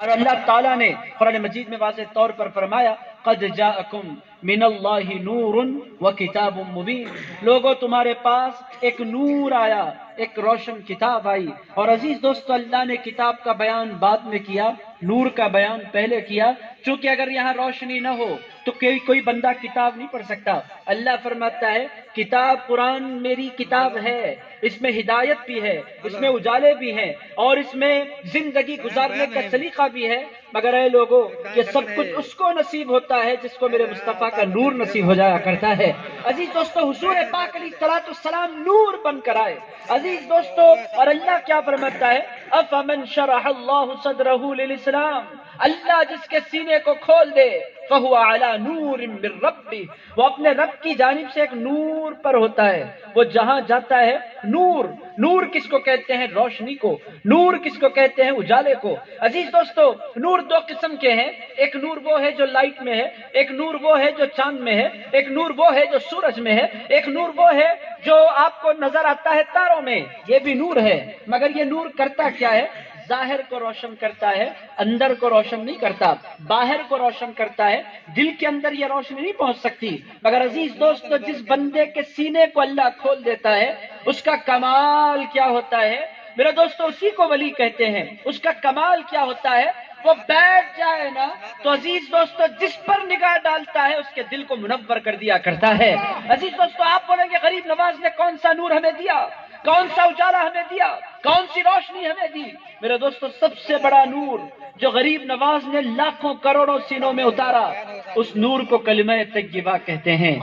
اور اللہ تعالیٰ نے قرآن مجید میں واضح طور پر فرمایا قد جاءکم من اللہ نور و کتاب مبین، لوگوں تمہارے پاس ایک نور آیا، ایک روشن کتاب آئی۔ اور عزیز دوستو، اللہ نے کتاب کا بیان بعد میں کیا، نور کا بیان پہلے کیا، چونکہ اگر یہاں روشنی نہ ہو تو کوئی بندہ کتاب نہیں پڑھ سکتا۔ اللہ فرماتا ہے کتاب قرآن میری کتاب ہے، اس میں ہدایت بھی ہے، اس میں اجالے بھی ہیں، اور اس میں زندگی گزارنے کا سلیقہ بھی ہے، مگر اے لوگوں یہ سب کچھ اس کو نصیب ہوتا ہے جس کو میرے مصطفیٰ کا نور نصیب ہو جایا کرتا ہے۔ عزیز دوستو، حضور پاک علیہ الصلوۃ والسلام نور بن کر آئے۔ عزیز دوستو، اور اللہ کیا فرماتا ہے افمن شرح اللہ صدرہ للاسلام، اللہ جس کے سینے کو کھول دے فہو علی نور من ربہ، وہ اپنے رب کی جانب سے ایک نور پر ہوتا ہے، وہ جہاں جاتا ہے نور۔ نور کس کو کہتے ہیں؟ روشنی کو۔ نور کس کو کہتے ہیں؟ اجالے کو۔ عزیز دوستو، نور دو قسم کے ہیں، ایک نور وہ ہے جو لائٹ میں ہے، ایک نور وہ ہے جو چاند میں ہے، ایک نور وہ ہے جو سورج میں ہے، ایک نور وہ ہے جو آپ کو نظر آتا ہے تاروں میں، یہ بھی نور ہے، مگر یہ نور کرتا کیا ہے؟ ظاہر کو روشن کرتا ہے، اندر کو روشن نہیں کرتا، باہر کو روشن کرتا ہے، دل کے اندر یہ روشنی نہیں پہنچ سکتی۔ مگر عزیز دوستو، جس بندے کے سینے کو اللہ کھول دیتا ہے اس کا کمال کیا ہوتا ہے میرے دوستو؟ اسی کو ولی کہتے ہیں۔ اس کا کمال کیا ہوتا ہے؟ وہ بیٹھ جائے نا تو عزیز دوستو جس پر نگاہ ڈالتا ہے اس کے دل کو منور کر دیا کرتا ہے۔ عزیز دوستو، آپ بولیں گے غریب نواز نے کون سا نور ہمیں دیا، کون سا اجالا ہمیں دیا، کون سی روشنی ہمیں دی؟ میرے دوستو، سب سے بڑا نور جو غریب نواز نے لاکھوں کروڑوں سینوں میں اتارا، اس نور کو کلمہ طیبہ کہتے ہیں۔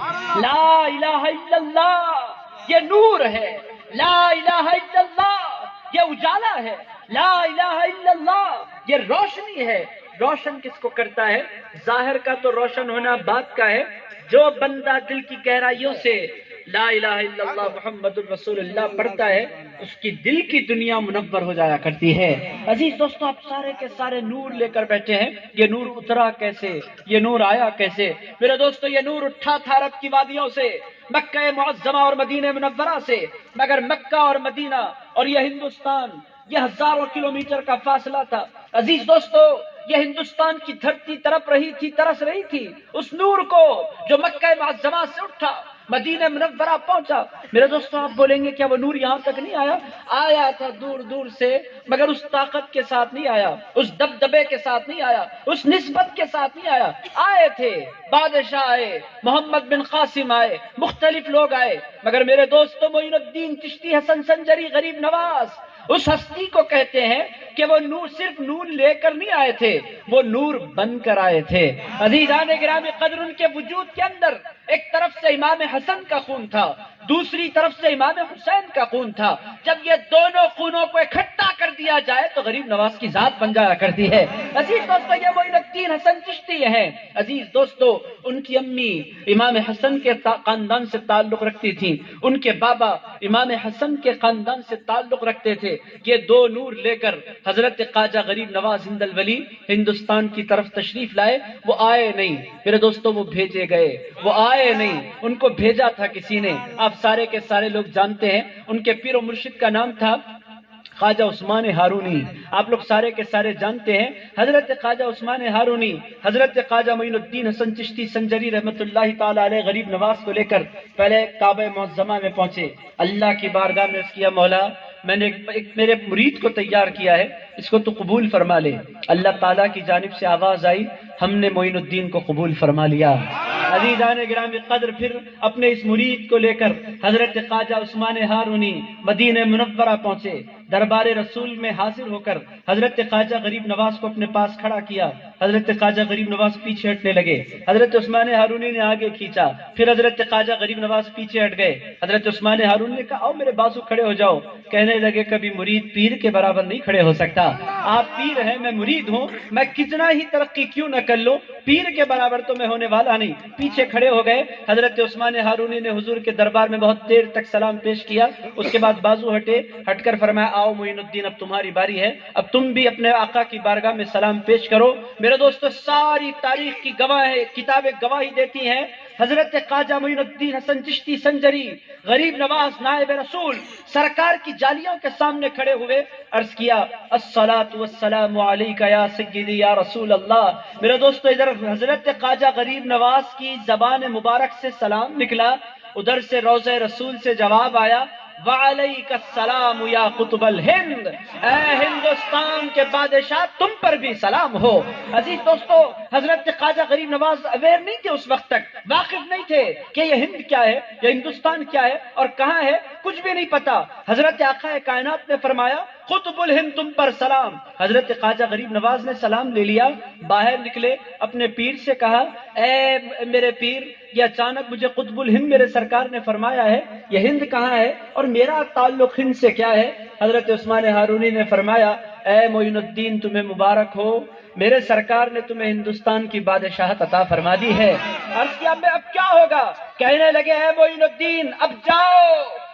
لا الہ الا اللہ یہ نور ہے، لا الہ الا اللہ یہ اجالا ہے، لا الہ الا اللہ یہ روشنی ہے۔ روشن کس کو کرتا ہے؟ ظاہر کا تو روشن ہونا بات کا ہے، جو بندہ دل کی گہرائیوں سے لا الہ الا اللہ محمد الرسول اللہ پڑھتا ہے اس کی دل کی دنیا منور ہو جایا کرتی ہے۔ عزیز دوستو، آپ سارے کے سارے نور لے کر بیٹھے ہیں، یہ نور اترا کیسے، یہ نور آیا کیسے؟ میرے دوستو، یہ نور اٹھا تھا عرب کی وادیوں سے، مکہ معظمہ اور مدینہ منورہ سے، مگر مکہ اور مدینہ اور یہ ہندوستان، یہ ہزاروں کلومیٹر کا فاصلہ تھا۔ عزیز دوستو، یہ ہندوستان کی دھرتی تڑپ رہی تھی، ترس رہی تھی اس نور کو جو مکہ معظمہ سے اٹھا، مدینہ منورہ پہنچا۔ میرے دوستو، آپ بولیں گے کیا وہ نور یہاں تک نہیں آیا؟ آیا تھا دور دور سے، مگر اس طاقت کے ساتھ نہیں آیا، اس دبدبے کے ساتھ نہیں آیا، اس نسبت کے ساتھ نہیں آیا۔ آئے تھے بادشاہ، آئے محمد بن قاسم، آئے مختلف لوگ آئے، مگر میرے دوستو معین الدین چشتی حسن سنجری غریب نواز اس ہستی کو کہتے ہیں کہ وہ نور صرف نور لے کر نہیں آئے تھے، وہ نور بن کر آئے تھے۔ عزیزان گرامی قدر، ان کے وجود کے اندر ایک طرف سے امام حسن کا خون تھا، دوسری طرف سے امام حسین کا خون تھا۔ جب یہ دونوں خونوں کو اکٹھا کر دیا جائے تو غریب نواز کی ذات بن جایا کرتی ہے۔ عزیز دوستو، یہ معین الدین حسن چشتی ہیں۔ عزیز دوستو، ان کی امی امام حسن کے خاندان سے تعلق رکھتی تھیں، ان کے بابا امام حسن کے خاندان سے تعلق رکھتے تھے۔ یہ دو نور لے کر حضرت خواجہ غریب نواز ہند الولی ہندوستان کی طرف تشریف لائے۔ وہ آئے نہیں میرے دوستو، وہ بھیجے گئے، وہ آئے نہیں، ان کو بھیجا تھا کسی نے۔ آپ سارے کے سارے لوگ جانتے ہیں ان کے پیر و مرشد کا نام تھا خواجہ عثمان ہارونی۔ آپ لوگ سارے کے سارے جانتے ہیں حضرت خواجہ عثمان ہارونی حضرت خواجہ معین الدین حسن چشتی سنجری رحمۃ اللہ تعالی علیہ غریب نواز کو لے کر پہلے کعبہ معظمہ میں پہنچے، اللہ کی بارگاہ میں عرض کیا مولا میں نے ایک میرے مرید کو تیار کیا ہے، اس کو تو قبول فرما لے۔ اللہ تعالیٰ کی جانب سے آواز آئی، ہم نے معین الدین کو قبول فرما لیا۔ عزیزان گرامی قدر، پھر اپنے اس مرید کو لے کر حضرت خواجہ عثمان ہارونی مدینہ منورہ پہنچے، دربار رسول میں حاضر ہو کر حضرت خواجہ غریب نواز کو اپنے پاس کھڑا کیا۔ حضرت خواجہ غریب نواز پیچھے ہٹنے لگے، حضرت عثمان ہارونی نے آگے کھینچا، پھر حضرت خواجہ غریب نواز پیچھے ہٹ گئے۔ حضرت عثمان ہارونی نے کہا آؤ میرے بازو کھڑے ہو جاؤ۔ کہنے لگے کبھی مرید پیر کے برابر نہیں کھڑے ہو سکتا، آپ پیر ہیں میں مرید ہوں، میں کتنا ہی ترقی کیوں نہ کر لوں، پیر کے برابر تو میں ہونے والا نہیں۔ پیچھے کھڑے ہو گئے۔ حضرت عثمان ہارونی نے حضور کے دربار میں بہت دیر تک سلام پیش کیا، اس کے بعد بازو ہٹے، ہٹ کر فرمایا آؤ معین الدین اب تمہاری باری ہے، اب تم بھی اپنے آقا کی بارگاہ میں سلام پیش کرو۔ میرے دوستو ساری تاریخ کی گواہ ہے، کتابیں گواہی دیتی ہیں، حضرت خواجہ معین الدین حسن چشتی سنجری غریب نواز نائب رسول سرکار کی جالیوں کے سامنے کھڑے ہوئے، عرض کیا الصلاۃ والسلام علیک یا سیدی یا رسول اللہ۔ میرے دوستو ادھر حضرت خواجہ غریب نواز کی زبان مبارک سے سلام نکلا، ادھر سے روضہ رسول سے جواب آیا وعلیک السلام یا قطب الہند، اے ہندوستان کے بادشاہ تم پر بھی سلام ہو۔ عزیز دوستو حضرت خواجہ غریب نواز اویئر نہیں تھے، اس وقت تک واقف نہیں تھے کہ یہ ہند کیا ہے، یہ ہندوستان کیا ہے اور کہاں ہے، کچھ بھی نہیں پتا۔ حضرت آقا کائنات نے فرمایا قطب الہند تم پر سلام۔ حضرت خواجہ غریب نواز نے سلام لے لیا، باہر نکلے، اپنے پیر سے کہا اے میرے پیر، یہ اچانک مجھے قطب الہند میرے سرکار نے فرمایا ہے، یہ ہند کہاں ہے اور میرا تعلق ہند سے کیا ہے؟ حضرت عثمان ہارونی نے فرمایا اے معین الدین تمہیں مبارک ہو، میرے سرکار نے تمہیں ہندوستان کی بادشاہت عطا فرما دی ہے۔ عرض کیا اب کیا ہوگا؟ کہنے لگے اے معین الدین اب جاؤ،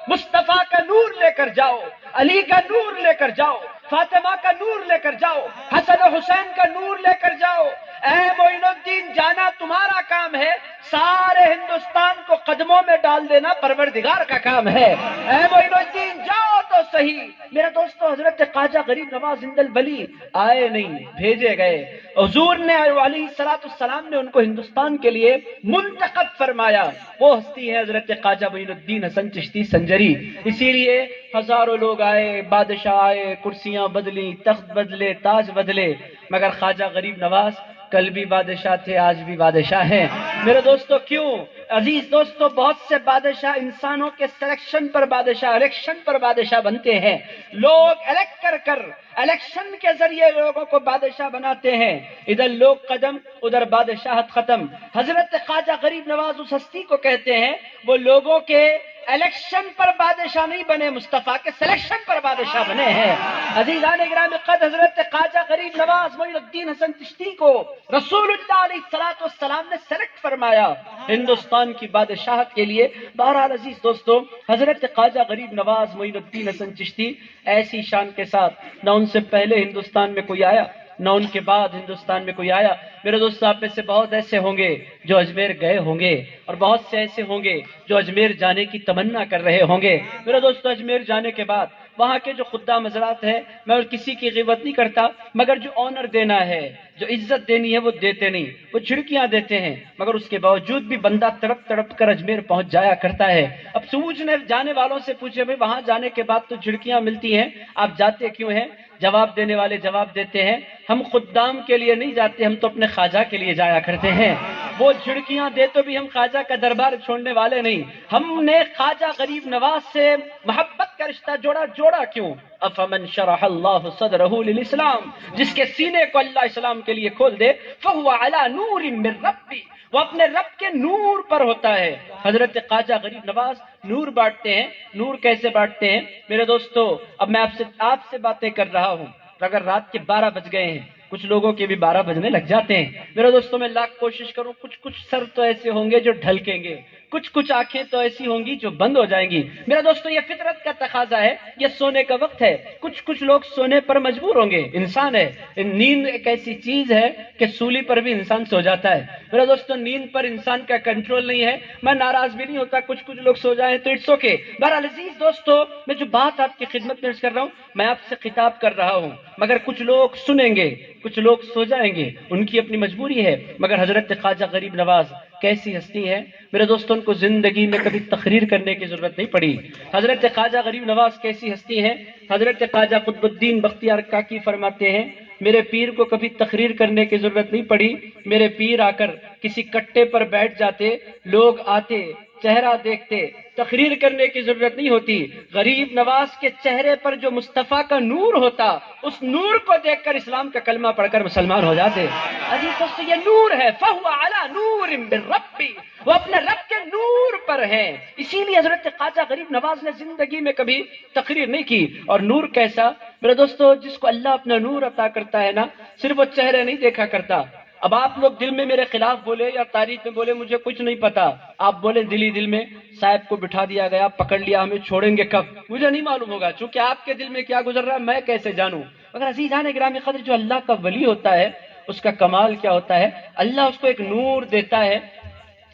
مصطفیٰ کا نور لے کر جاؤ، علی کا نور لے کر جاؤ، فاطمہ کا نور لے کر جاؤ، حسن و حسین کا نور لے کر جاؤ۔ اے معین الدین جانا تمہارا کام ہے، سارے ہندوستان کو قدموں میں ڈال دینا پروردگار کا کام ہے۔ اے معین الدین جاؤ تو صحیح۔ میرے دوستو حضرت خواجہ غریب نواز زند الولی آئے نہیں، بھیجے گئے۔ حضور نے علیہ السلام نے ان کو ہندوستان کے لیے منتخب فرمایا، وہ ہستی ہے حضرت خواجہ معین الدین حسن چشتی سنجری۔ اسی لیے ہزاروں لوگ آئے، بادشاہ آئے، کرسیاں بدلی، تخت بدلے، تاج بدلے، مگر خواجہ غریب نواز کل بھی بادشاہ تھے، آج بھی بادشاہ ہیں۔ میرے دوستو کیوں؟ عزیز دوستو بہت سے بادشاہ انسانوں کے سلیکشن پر بادشاہ، الیکشن پر بادشاہ بنتے ہیں۔ لوگ الیکٹ کر الیکشن کے ذریعے لوگوں کو بادشاہ بناتے ہیں، ادھر لوگ قدم ادھر بادشاہت ختم۔ حضرت خواجہ غریب نواز اس ہستی کو کہتے ہیں وہ لوگوں کے الیکشن پر بادشاہ نہیں بنے، مصطفیٰ کے سلیکشن پر بادشاہ بنے ہیں۔ عزیزان گرامی قدر حضرت خواجہ غریب نواز معین الدین حسن چشتی کو رسول اللہ علیہ السلام نے سلیکٹ فرمایا ہندوستان کی بادشاہت کے لیے۔ بہرحال عزیز دوستو حضرت خواجہ غریب نواز معین الدین حسن چشتی ایسی شان کے ساتھ، نہ ان سے پہلے ہندوستان میں کوئی آیا نہ ان کے بعد ہندوستان میں کوئی آیا۔ میرے دوستو آپ میں سے بہت ایسے ہوں گے جو اجمیر گئے ہوں گے اور بہت سے ایسے ہوں گے جو اجمیر جانے کی تمنا کر رہے ہوں گے۔ میرے دوستو اجمیر جانے کے بعد وہاں کے جو خدام حضرات ہیں، میں کسی کی غیبت نہیں کرتا، مگر جو آنر دینا ہے، جو عزت دینی ہے وہ دیتے نہیں، وہ جھڑکیاں دیتے ہیں، مگر اس کے باوجود بھی بندہ تڑپ تڑپ کر اجمیر پہنچ جایا کرتا ہے۔ اب سوچنے جانے والوں سے پوچھے بھائی وہاں جانے کے بعد تو جھڑکیاں ملتی ہیں، آپ جاتے کیوں ہیں؟ جواب دینے والے جواب دیتے ہیں ہم خدام کے لیے نہیں جاتے، ہم تو اپنے خواجہ کے لیے جایا کرتے ہیں۔ وہ جھڑکیاں دے تو بھی ہم خواجہ کا دربار چھوڑنے والے نہیں، ہم نے خواجہ غریب نواز سے محبت کا رشتہ جوڑا کیوں؟ افمن شرح اللہ صدرہ للاسلام، جس کے سینے کو اللہ اسلام کے لیے کھول دے، فہو علی نور من ربی، وہ اپنے رب کے نور پر ہوتا ہے۔ حضرت خواجہ غریب نواز نور بانٹتے ہیں۔ نور کیسے بانٹتے ہیں؟ میرے دوستو اب میں آپ سے باتیں کر رہا ہوں، اگر رات کے 12 بج گئے ہیں، کچھ لوگوں کے بھی 12 بجنے لگ جاتے ہیں، میرے دوستو میں لاکھ کوشش کروں، کچھ سر تو ایسے ہوں گے جو ڈھلکیں گے، کچھ آنکھیں تو ایسی ہوں گی جو بند ہو جائیں گی۔ میرا دوستو یہ فطرت کا تقاضا ہے، یہ سونے کا وقت ہے، کچھ لوگ سونے پر مجبور ہوں گے، انسان ہے، نیند ایک ایسی چیز ہے کہ سولی پر بھی انسان سو جاتا ہے۔ میرا دوستو نیند پر انسان کا کنٹرول نہیں ہے، میں ناراض بھی نہیں ہوتا کچھ لوگ سو جائیں تو اٹس اوکے۔ بہرحال عزیز دوستو میں جو بات آپ کی خدمت میں کر رہا ہوں، میں آپ سے خطاب کر رہا ہوں، مگر کچھ لوگ سنیں گے، کچھ لوگ سو جائیں گے، ان کی اپنی مجبوری ہے۔ مگر حضرت خواجہ غریب نواز کیسی ہستی ہے میرے دوستوں، ان کو زندگی میں کبھی تقریر کرنے کی ضرورت نہیں پڑی۔ حضرت خواجہ غریب نواز کیسی ہستی ہے؟ حضرت خواجہ قطب الدین بختیار کاکی فرماتے ہیں میرے پیر کو کبھی تقریر کرنے کی ضرورت نہیں پڑی، میرے پیر آ کر کسی کٹے پر بیٹھ جاتے، لوگ آتے، چہرہ دیکھتے، تقریر کرنے کی ضرورت نہیں ہوتی۔ غریب نواز کے چہرے پر جو مصطفیٰ کا نور ہوتا، اس نور کو دیکھ کر اسلام کا کلمہ پڑھ کر مسلمان ہو جاتے۔ عزیز دوستو یہ نور ہے، فَهُوَ عَلَى نُورٍ مِّن رَبِّ، وہ اپنے رب کے نور پر ہیں۔ اسی لیے حضرت خواجہ غریب نواز نے زندگی میں کبھی تقریر نہیں کی۔ اور نور کیسا؟ میرے دوستو جس کو اللہ اپنا نور عطا کرتا ہے نا، صرف وہ چہرے نہیں دیکھا کرتا، اب آپ لوگ دل میں میرے خلاف بولے یا تعریف میں بولے مجھے کچھ نہیں پتا، آپ بولے دل ہی دل میں صاحب کو بٹھا دیا گیا، پکڑ لیا، ہمیں چھوڑیں گے کب مجھے نہیں معلوم ہوگا، چونکہ آپ کے دل میں کیا گزر رہا ہے میں کیسے جانوں۔ مگر عزیزان گرامی قدر، جو اللہ کا ولی ہوتا ہے اس کا کمال کیا ہوتا ہے، اللہ اس کو ایک نور دیتا ہے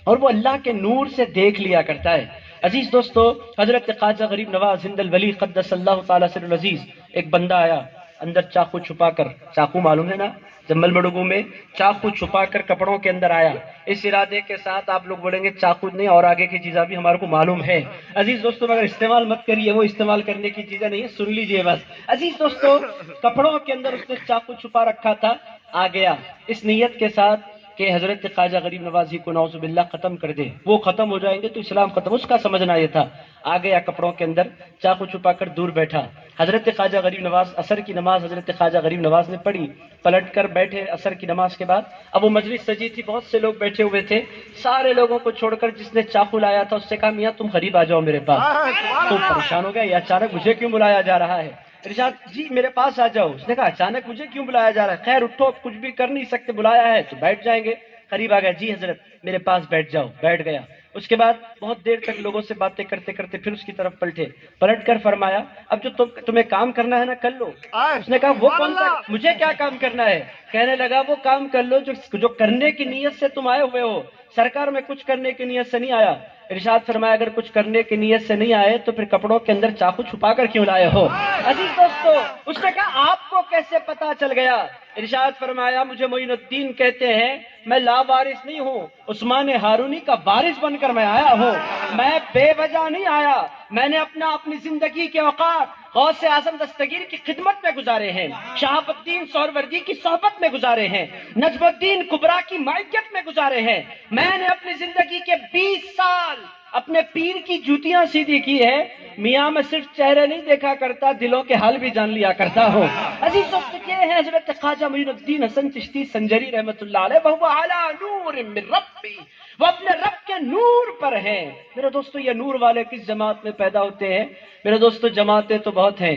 اور وہ اللہ کے نور سے دیکھ لیا کرتا ہے۔ عزیز دوستو، حضرت خواجہ غریب نواز ہند الولی قدس اللہ تعالی سر العزیز، ایک بندہ آیا اندر چاقو چھپا کر، چاقو معلوم ہے نا، جمل مڈگو میں چاقو چھپا کر کپڑوں کے اندر آیا، اس ارادے کے ساتھ آپ لوگ بولیں گے چاقو نہیں اور آگے کی چیزیں بھی ہمارے کو معلوم ہے۔ عزیز دوستو مگر استعمال مت کریے، وہ استعمال کرنے کی چیزیں نہیں ہے، سن لیجئے بس۔ عزیز دوستو، کپڑوں کے اندر اس نے چاقو چھپا رکھا تھا، آ گیا اس نیت کے ساتھ کہ حضرت خواجہ غریب نواز جی کو نعوذ باللہ ختم کر دے، وہ ختم ہو جائیں گے تو اسلام ختم، اس کا سمجھنا یہ تھا۔ آ گیا کپڑوں کے اندر، چاقو چھپا کر دور بیٹھا۔ حضرت خواجہ غریب نواز عصر کی نماز حضرت خواجہ غریب نواز نے پڑھی، پلٹ کر بیٹھے عصر کی نماز کے بعد۔ اب وہ مجلس سجی تھی، بہت سے لوگ بیٹھے ہوئے تھے، سارے لوگوں کو چھوڑ کر جس نے چاقو لایا تھا اس سے کہا میاں تم غریب آ جاؤ میرے پاس۔ تو پریشان ہو گیا، یہ اچانک مجھے کیوں بلایا جا رہا ہے؟ ارشاد جی میرے پاس آ جاؤ۔ اس نے کہا اچانک مجھے کیوں بلایا جا رہا ہے؟ خیر اٹھو، کچھ بھی کر نہیں سکتے، بلایا ہے تو بیٹھ جائیں گے۔ قریب آ گیا، جی حضرت میرے پاس بیٹھ جاؤ، بیٹھ گیا۔ اس کے بعد بہت دیر تک لوگوں سے باتیں کرتے کرتے پھر اس کی طرف پلٹے، پلٹ کر فرمایا اب جو تمہیں کام کرنا ہے نا کر لو۔ اس نے کہا وہ کون سا، مجھے کیا کام کرنا ہے؟ کہنے لگا وہ کام کر لو جو کرنے کی نیت سے تم آئے ہوئے ہو، سرکار میں کچھ کرنے کی نیت سے نہیں آیا۔ ارشاد فرمایا اگر کچھ کرنے کی نیت سے نہیں آئے تو پھر کپڑوں کے اندر چاقو چھپا کر کیوں لائے ہو؟ عزیز دوستو، اس نے کہا آپ کو کیسے پتا چل گیا؟ ارشاد فرمایا مجھے معین الدین کہتے ہیں، میں لا وارث نہیں ہوں، عثمان ہارونی کا وارث بن کر میں آیا ہوں، میں بے وجہ نہیں آیا، میں نے اپنی زندگی کے اوقات غوث اعظم دستگیر کی خدمت میں گزارے ہیں، شہاب الدین سہروردی کی صحبت میں گزارے ہیں، نجم الدین کبریٰ کی معیت میں گزارے ہیں، میں نے اپنی زندگی کے 20 سال اپنے پیر کی جوتیاں سیدھی کی ہے، میاں میں صرف چہرے نہیں دیکھا کرتا، دلوں کے حال بھی جان لیا کرتا ہوں۔ عزیز دوست، یہ ہے حضرت خواجہ معین الدین حسن چشتی سنجری رحمۃ اللہ علیہ، وَهُوَ عَلَى نُورٍ مِّن رَبِّ، وہ اپنے رب کے نور پر ہیں۔ میرے دوستو، یہ نور والے کس جماعت میں پیدا ہوتے ہیں؟ میرے دوستو جماعتیں تو بہت ہیں،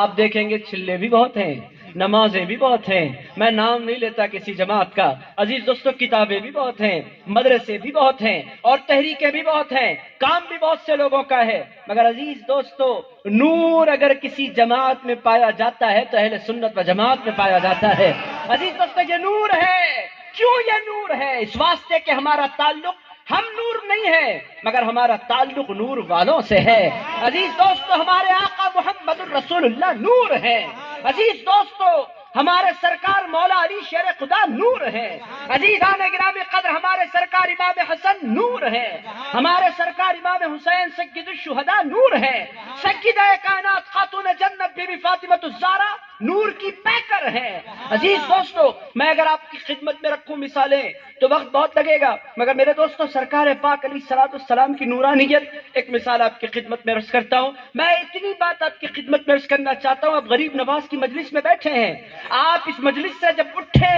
آپ دیکھیں گے چلے بھی بہت ہیں، نمازیں بھی بہت ہیں، میں نام نہیں لیتا کسی جماعت کا۔ عزیز دوستو کتابیں بھی بہت ہیں، مدرسے بھی بہت ہیں، اور تحریکیں بھی بہت ہیں، کام بھی بہت سے لوگوں کا ہے، مگر عزیز دوستو نور اگر کسی جماعت میں پایا جاتا ہے تو اہل سنت و جماعت میں پایا جاتا ہے۔ عزیز دوستو یہ نور ہے، کیوں یہ نور ہے؟ اس واسطے کہ ہمارا تعلق، ہم نور نہیں ہے مگر ہمارا تعلق نور والوں سے ہے۔ عزیز دوستو ہمارے آقا محمد الرسول اللہ نور ہے۔ عزیز دوستو ہمارے سرکار مولا علی شیر خدا نور ہے۔ عزیزان گرامی قدر ہمارے سرکار امام حسن نور ہے، ہمارے سرکار امام حسین سید الشہداء نور ہے، سیدہ کائنات خاتون جنت بی بی فاطمہ الزہرا نور کی پیکر ہے۔ عزیز دوستو میں اگر آپ کی خدمت میں رکھوں مثالیں تو وقت بہت لگے گا، مگر میرے دوستو سرکار پاک علیہ الصلوۃ والسلام کی نورانیت ایک مثال آپ کی خدمت میں عرض کرتا ہوں۔ میں اتنی بات آپ کی خدمت میں عرض کرنا چاہتا ہوں، اب غریب نواز کی مجلس میں بیٹھے ہیں، آپ اس مجلس سے جب اٹھے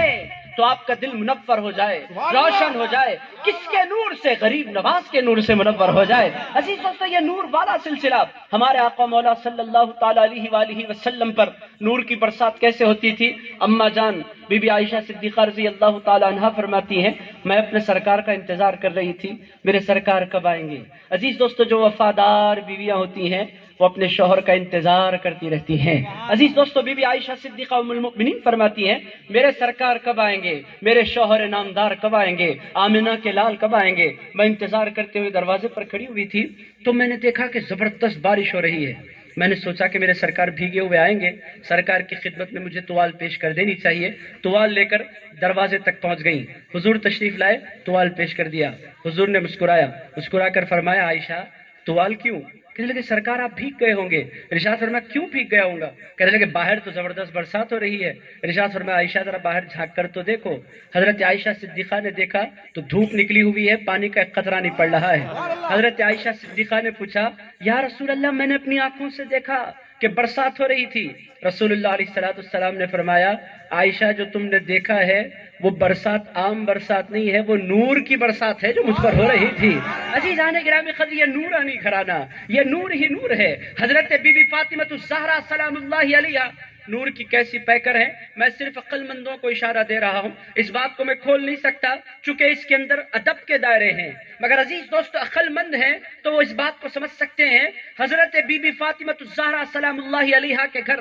تو آپ کا دل منور ہو جائے، روشن ہو جائے، کس کے نور سے؟ غریب نواز کے نور سے منور ہو جائے۔ عزیز دوستو یہ نور والا سلسلہ ہمارے آقا مولا صلی اللہ تعالی علیہ وآلہ وسلم پر نور کی برسات کیسے ہوتی تھی؟ اما جان بی بی عائشہ صدیقہ رضی اللہ تعالی عنہا فرماتی ہیں میں اپنے سرکار کا انتظار کر رہی تھی، میرے سرکار کب آئیں گے؟ عزیز دوستو جو وفادار بیویاں ہوتی ہیں وہ اپنے شوہر کا انتظار کرتی رہتی ہیں۔ عزیز دوستو بی بی عائشہ صدیقہ ام المؤمنین فرماتی ہیں میرے سرکار کب آئیں گے، میرے شوہر نامدار کب آئیں گے، آمنہ کے لال کب آئیں گے؟ میں انتظار کرتے ہوئے دروازے پر کھڑی ہوئی تھی تو میں نے دیکھا کہ زبردست بارش ہو رہی ہے، میں نے سوچا کہ میرے سرکار بھیگے ہوئے آئیں گے، سرکار کی خدمت میں مجھے توال پیش کر دینی چاہیے۔ توال لے کر دروازے تک پہنچ گئیں، حضور تشریف لائے، توال پیش کر دیا، حضور نے مسکرایا، مسکرا کر فرمایا عائشہ توال کیوں؟ کہنے لگے سرکار آپ بھیگ گئے ہوں گے۔ ارشاد فرمایا کیوں بھیگ گیا ہوں گا؟ کہنے لگے باہر تو زبردست برسات ہو رہی ہے۔ ارشاد فرمایا عائشہ ذرا باہر جھانک کر تو دیکھو۔ حضرت عائشہ صدیقہ نے دیکھا تو دھوپ نکلی ہوئی ہے، پانی کا ایک قطرہ نہیں پڑ رہا ہے۔ حضرت عائشہ صدیقہ نے پوچھا یا رسول اللہ میں نے اپنی آنکھوں سے دیکھا کہ برسات ہو رہی تھی۔ رسول اللہ علیہ السلام نے فرمایا عائشہ جو تم نے دیکھا ہے وہ برسات عام برسات نہیں ہے، وہ نور کی برسات ہے جو مجھ پر ہو رہی تھی۔ عزیزان گرامی قدر یہ نورانی گھرانہ، یہ نور ہی نور ہے۔ حضرت بی بی فاطمہ الزہرا سلام اللہ علیہا نور کی کیسی پیکر ہیں، میں صرف عقل مندوں کو اشارہ دے رہا ہوں، اس بات کو میں کھول نہیں سکتا چونکہ اس کے اندر ادب کے دائرے ہیں، مگر عزیز دوستو عقل مند ہیں تو وہ اس بات کو سمجھ سکتے ہیں۔ حضرت بی بی فاطمہ الزہرا سلام اللہ علیہا کے گھر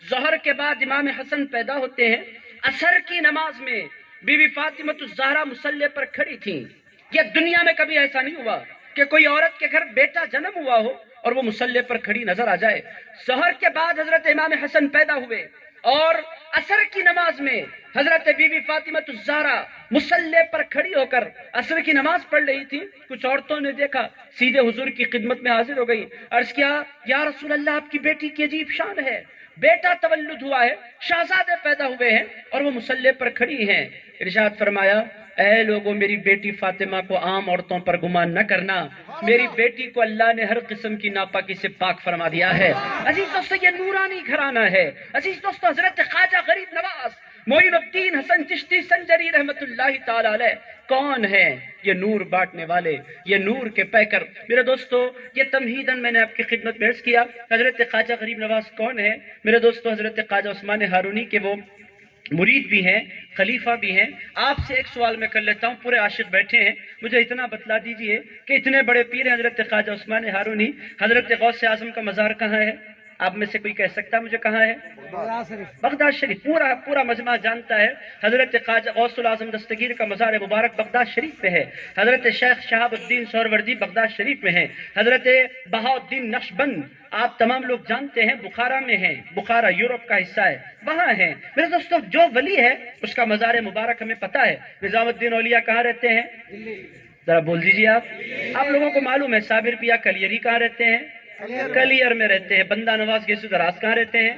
ظہر کے بعد امام حسن پیدا ہوتے ہیں۔ عصر کی نماز میں بی بی فاطمہ الزہرا مصلی پر کھڑی تھیں۔ یہ دنیا میں کبھی ایسا نہیں ہوا کہ کوئی عورت کے گھر بیٹا جنم ہوا ہو اور وہ مصلی پر کھڑی نظر آ جائے۔ ظہر کے بعد حضرت امام حسن پیدا ہوئے اور عصر کی نماز میں حضرت بی بی فاطمہ الزہرا مصلی پر کھڑی ہو کر عصر کی نماز پڑھ رہی تھی۔ کچھ عورتوں نے دیکھا، سیدھے حضور کی خدمت میں حاضر ہو گئی، عرض کیا یا رسول اللہ آپ کی بیٹی کی عجیب شان ہے، بیٹا تولد ہوا ہے، شہزادے پیدا ہوئے ہیں اور وہ مصلی پر کھڑی ہیں۔ ارشاد فرمایا اے لوگوں، میری بیٹی فاطمہ کو عام عورتوں پر گمان نہ کرنا، میری بیٹی کو اللہ نے ہر قسم کی ناپاکی سے پاک فرما دیا ہے۔ عزیز دوستو یہ نورانی گھرانہ ہے۔ عزیز دوستو حضرت خواجہ غریب نواز معین الدین حسن چشتی سنجری رحمت اللہ تعالی علیہ کون ہیں؟ یہ نور بانٹنے والے، یہ نور کے پیکر۔ میرے دوستو یہ تمہیداً میں نے آپ کی خدمت میں عرض کیا حضرت خواجہ غریب نواز کون ہے۔ میرے دوستو حضرت خواجہ عثمان ہارونی کے وہ مرید بھی ہیں، خلیفہ بھی ہیں۔ آپ سے ایک سوال میں کر لیتا ہوں، پورے عاشق بیٹھے ہیں، مجھے اتنا بتلا دیجئے کہ اتنے بڑے پیر ہیں حضرت خواجہ عثمان ہارونی، حضرت غوث اعظم کا مزار کہاں ہے؟ آپ میں سے کوئی کہہ سکتا ہے مجھے کہاں ہے؟ بغداد شریف۔ پورا مجمع جانتا ہے حضرت خواجہ غوث الاعظم دستگیر کا مزار مبارک بغداد شریف میں ہے۔ حضرت شیخ شہاب الدین سہروردی بغداد شریف میں ہیں۔ حضرت بہاء الدین نقشبند آپ تمام لوگ جانتے ہیں بخارا میں ہیں، بخارا یورپ کا حصہ ہے، وہاں ہیں۔ میرے دوستو جو ولی ہے اس کا مزار مبارک ہمیں پتہ ہے۔ نظام الدین اولیاء کہاں رہتے ہیں؟ ذرا بول دیجیے آپ لوگوں کو معلوم ہے۔ صابر پیا کلیری کہاں رہتے ہیں؟ کلیئر میں رہتے ہیں۔ بندہ نواز گیسو دراز کہاں رہتے ہیں؟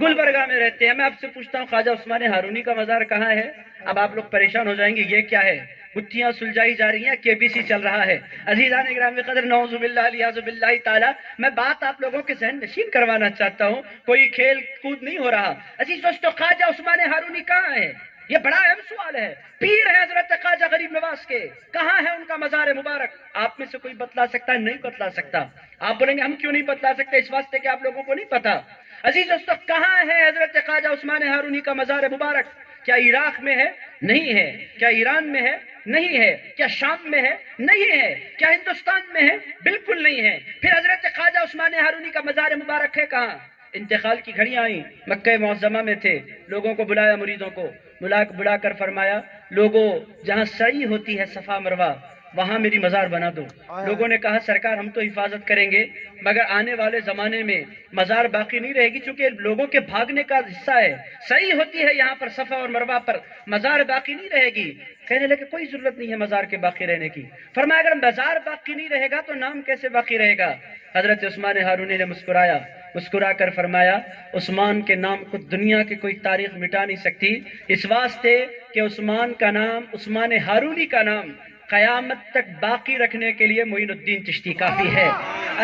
گلبرگہ میں رہتے ہیں۔ میں آپ سے پوچھتا ہوں خواجہ عثمان ہارونی کا مزار کہاں ہے؟ اب آپ لوگ پریشان ہو جائیں گے یہ کیا ہے، گتھیاں سلجھائی جا رہی ہیں، KBC چل رہا ہے۔ عزیزان گرامی قدر، نعوذ باللہ الیاذ باللہ تعالی، میں بات آپ لوگوں کے ذہن نشین کروانا چاہتا ہوں، کوئی کھیل کود نہیں ہو رہا۔ عزیز دوستو خواجہ عثمان ہارونی کہاں ہے؟ یہ بڑا اہم سوال ہے۔ پیر ہے حضرت خواجہ غریب نواز کے، کہاں ہے ان کا مزار مبارک؟ آپ میں سے کوئی بتلا سکتا ہے؟ نہیں بتلا سکتا۔ آپ بولیں گے ہم کیوں نہیں بتلا سکتے؟ اس واسطے کہ آپ لوگوں کو نہیں پتا۔ عزیز دوستو کہاں ہے حضرت خواجہ عثمان ہارونی کا مزار مبارک؟ کیا عراق میں ہے؟ نہیں ہے۔ کیا ایران میں ہے؟ نہیں ہے۔ کیا شام میں ہے؟ نہیں ہے۔ کیا ہندوستان میں ہے؟ بالکل نہیں ہے۔ پھر حضرت خواجہ عثمان ہارونی کا مزار مبارک ہے کہاں؟ انتقال کی گھڑیاں آئیں، مکہ معظمہ میں تھے، لوگوں کو بلایا، مریدوں کو بلا کر فرمایا لوگوں جہاں سعی ہوتی ہے صفا مروہ وہاں میری مزار بنا دو۔ لوگوں نے کہا سرکار ہم تو حفاظت کریں گے مگر آنے والے زمانے میں مزار باقی نہیں رہے گی، چونکہ لوگوں کے بھاگنے کا حصہ ہے، صحیح ہوتی ہے یہاں پر صفا اور مروہ پر، مزار باقی نہیں رہے گی۔ کہنے لگے کوئی ضرورت نہیں ہے مزار کے باقی رہنے کی۔ فرمایا اگر مزار باقی نہیں رہے گا تو نام کیسے باقی رہے گا؟ حضرت عثمان ہارونی نے مسکرا کر فرمایا عثمان کے نام کو دنیا کی کوئی تاریخ مٹا نہیں سکتی، اس واسطے کہ عثمان کا نام، عثمان ہارونی کا نام قیامت تک باقی رکھنے کے لیے معین الدین چشتی کافی ہے۔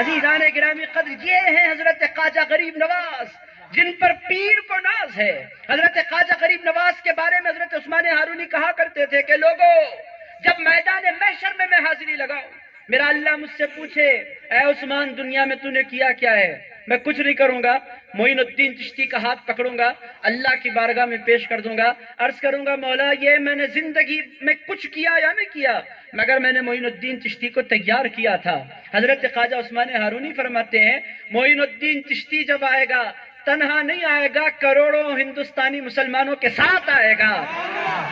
عزیزان گرامی قدر، یہ ہیں حضرت خواجہ غریب نواز جن پر پیر کو ناز ہے۔ حضرت خواجہ غریب نواز کے بارے میں حضرت عثمان ہارونی کہا کرتے تھے کہ لوگوں جب میدان محشر میں حاضری لگاؤں، میرا اللہ مجھ سے پوچھے اے عثمان دنیا میں تو نے کیا کیا ہے، میں کچھ نہیں کروں گا، معین الدین چشتی کا ہاتھ پکڑوں گا، اللہ کی بارگاہ میں پیش کر دوں گا، عرض کروں گا مولا یہ میں نے زندگی میں کچھ کیا یا نہیں کیا، مگر میں نے معین الدین چشتی کو تیار کیا تھا۔ حضرت خواجہ عثمان ہارونی فرماتے ہیں معین الدین چشتی جب آئے گا تنہا نہیں آئے گا، کروڑوں ہندوستانی مسلمانوں کے ساتھ آئے گا،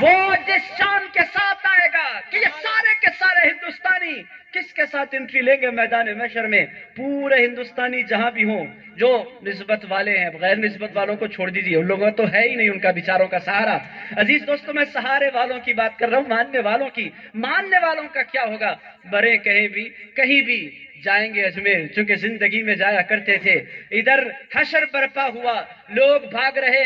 وہ جس شان کے ساتھ آئے گا کہ یہ سارے کے سارے ہندوستانی کس کے ساتھ انٹری لیں گے میدان محشر میں؟ پورے ہندوستانی جہاں بھی ہوں جو نسبت والے ہیں، غیر نسبت والوں کو چھوڑ دیجیے، ان لوگوں تو ہے ہی نہیں ان کا بیچاروں کا سہارا۔ عزیز دوستو میں سہارے والوں کی بات کر رہا ہوں، ماننے والوں کی۔ ماننے والوں کا کیا ہوگا؟ برے کہیں بھی جائیں گے اجمیر، چونکہ زندگی میں جایا کرتے تھے۔ ادھر حشر برپا ہوا، لوگ بھاگ رہے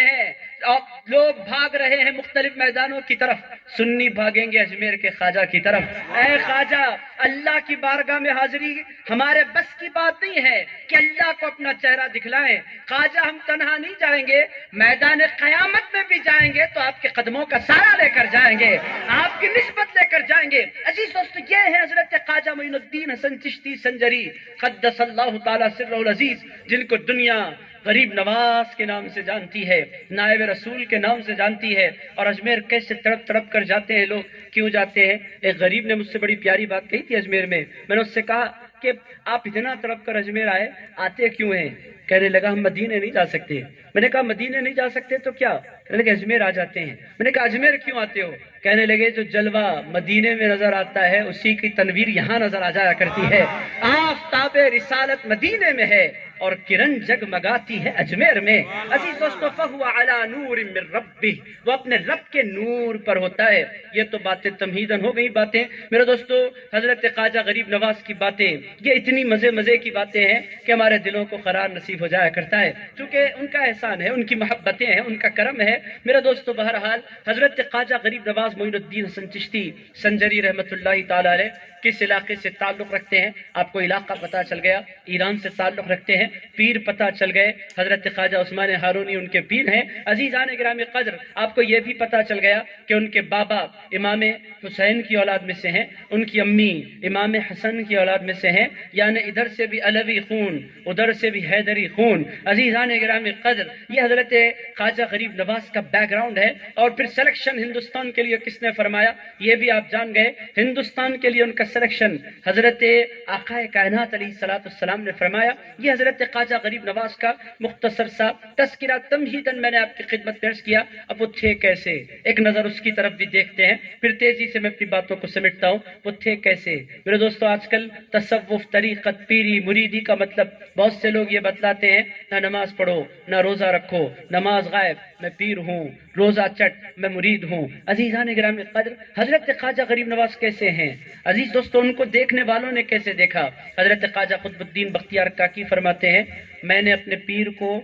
ہیں مختلف میدانوں کی طرف، سنی بھاگیں گے اجمیر کے خواجہ کی طرف۔ اے خواجہ اللہ کی بارگاہ میں حاضری ہمارے بس کی بات نہیں ہے کہ اللہ کو اپنا چہرہ دکھلائیں، خواجہ ہم تنہا نہیں جائیں گے، میدان قیامت میں بھی جائیں گے تو آپ کے قدموں کا سہارا لے کر جائیں گے، آپ کی نسبت لے کر جائیں گے۔ عزیز دوستو یہ ہے حضرت خواجہ معین الدین حسن چشتی سنجری قدس اللہ تعالی سرہ العزیز، جن کو دنیا غریب نواز کے نام سے جانتی ہے، نائب رسول کے نام سے جانتی ہے، اور اجمیر کیسے تڑپ تڑپ کر جاتے ہیں لوگ، کیوں جاتے ہیں؟ ایک غریب نے مجھ سے بڑی پیاری بات کہی تھی اجمیر میں نے اس سے کہا کہ آپ اتنا تڑپ کر اجمیر آتے کیوں ہیں؟ کہنے لگا ہم مدینے نہیں جا سکتے۔ میں نے کہا مدینے نہیں جا سکتے تو کیا؟ کہنے لگے اجمیر آ جاتے ہیں۔ میں نے کہا اجمیر کیوں آتے ہو؟ کہنے لگے جو جلوہ مدینے میں نظر آتا ہے اسی کی تنویر یہاں نظر آ جایا کرتی ہے۔ آفتاب رسالت مدینے میں ہے اور کرن جگمگاتی ہے اجمیر میں۔ عزیز دوستو فہو علی نور من ربہ، وہ اپنے رب کے نور پر ہوتا ہے۔ یہ تو باتیں تمہیدن ہو گئی باتیں میرے دوستو، حضرت خواجہ غریب نواز کی باتیں یہ اتنی مزے کی باتیں ہیں کہ ہمارے دلوں کو قرار نصیب ہو جایا کرتا ہے، کیونکہ ان کا احسان ہے، ان کی محبتیں ہیں، ان کا کرم ہے میرے دوستو۔ بہرحال حضرت خواجہ غریب نواز معین الدین حسن چشتی سنجری رحمۃ اللہ تعالی علیہ کس علاقے سے تعلق رکھتے ہیں؟ آپ کو علاقہ پتہ چل گیا، ایران سے تعلق رکھتے ہیں۔ پیر پتہ چل گئے، حضرت خواجہ عثمان ہارونی ان کے پیر ہیں۔ عزیزان گرامی قدر، آپ کو یہ بھی پتہ چل گیا کہ ان کے بابا امام حسین کی اولاد میں سے ہیں، ان کی امی امام حسن کی اولاد میں سے ہیں، یعنی ادھر سے بھی علوی خون ادھر سے بھی حیدری خون۔ عزیزان گرامی قدر، یہ حضرت خواجہ غریب نواز کا بیک گراؤنڈ ہے۔ اور پھر سلیکشن ہندوستان کے لیے کس نے فرمایا یہ بھی آپ جان گئے۔ ہندوستان کے لیے ان کا سلیکشن حضرت آقا کائنات علیہ الصلوۃ والسلام نے فرمایا۔ یہ حضرت خواجہ غریب نواز کا مختصر سا تذکرہ تمہیداً میں نے آپ کی خدمت پیش کیا۔ اب وہ تھے کیسے، ایک نظر اس کی طرف بھی دیکھتے ہیں، پھر تیزی سے میں اپنی باتوں کو سمیٹتا ہوں۔ وہ تھے کیسے میرے دوستو؟ آج کل تصوف، طریقت، پیری، مریدی کا مطلب بہت سے لوگ یہ بتلاتے ہیں نہ نماز پڑھو نہ روزہ رکھو، نماز غائب میں پیر ہوں، روزہ چٹ میں مرید ہوں۔ عزیزان گرامی قدر، حضرت خواجہ غریب نواز کیسے ہیں؟ عزیز دوستو، ان کو دیکھنے والوں نے کیسے دیکھا؟ حضرت خواجہ قطب الدین بختیار کاکی فرماتے ہیں میں نے اپنے پیر کو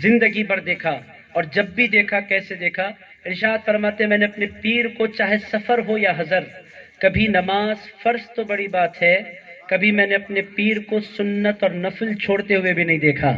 زندگی بھر دیکھا، اور جب بھی دیکھا کیسے دیکھا؟ ارشاد فرماتے میں نے اپنے پیر کو چاہے سفر ہو یا حضر، کبھی نماز فرض تو بڑی بات ہے، کبھی میں نے اپنے پیر کو سنت اور نفل چھوڑتے ہوئے بھی نہیں دیکھا۔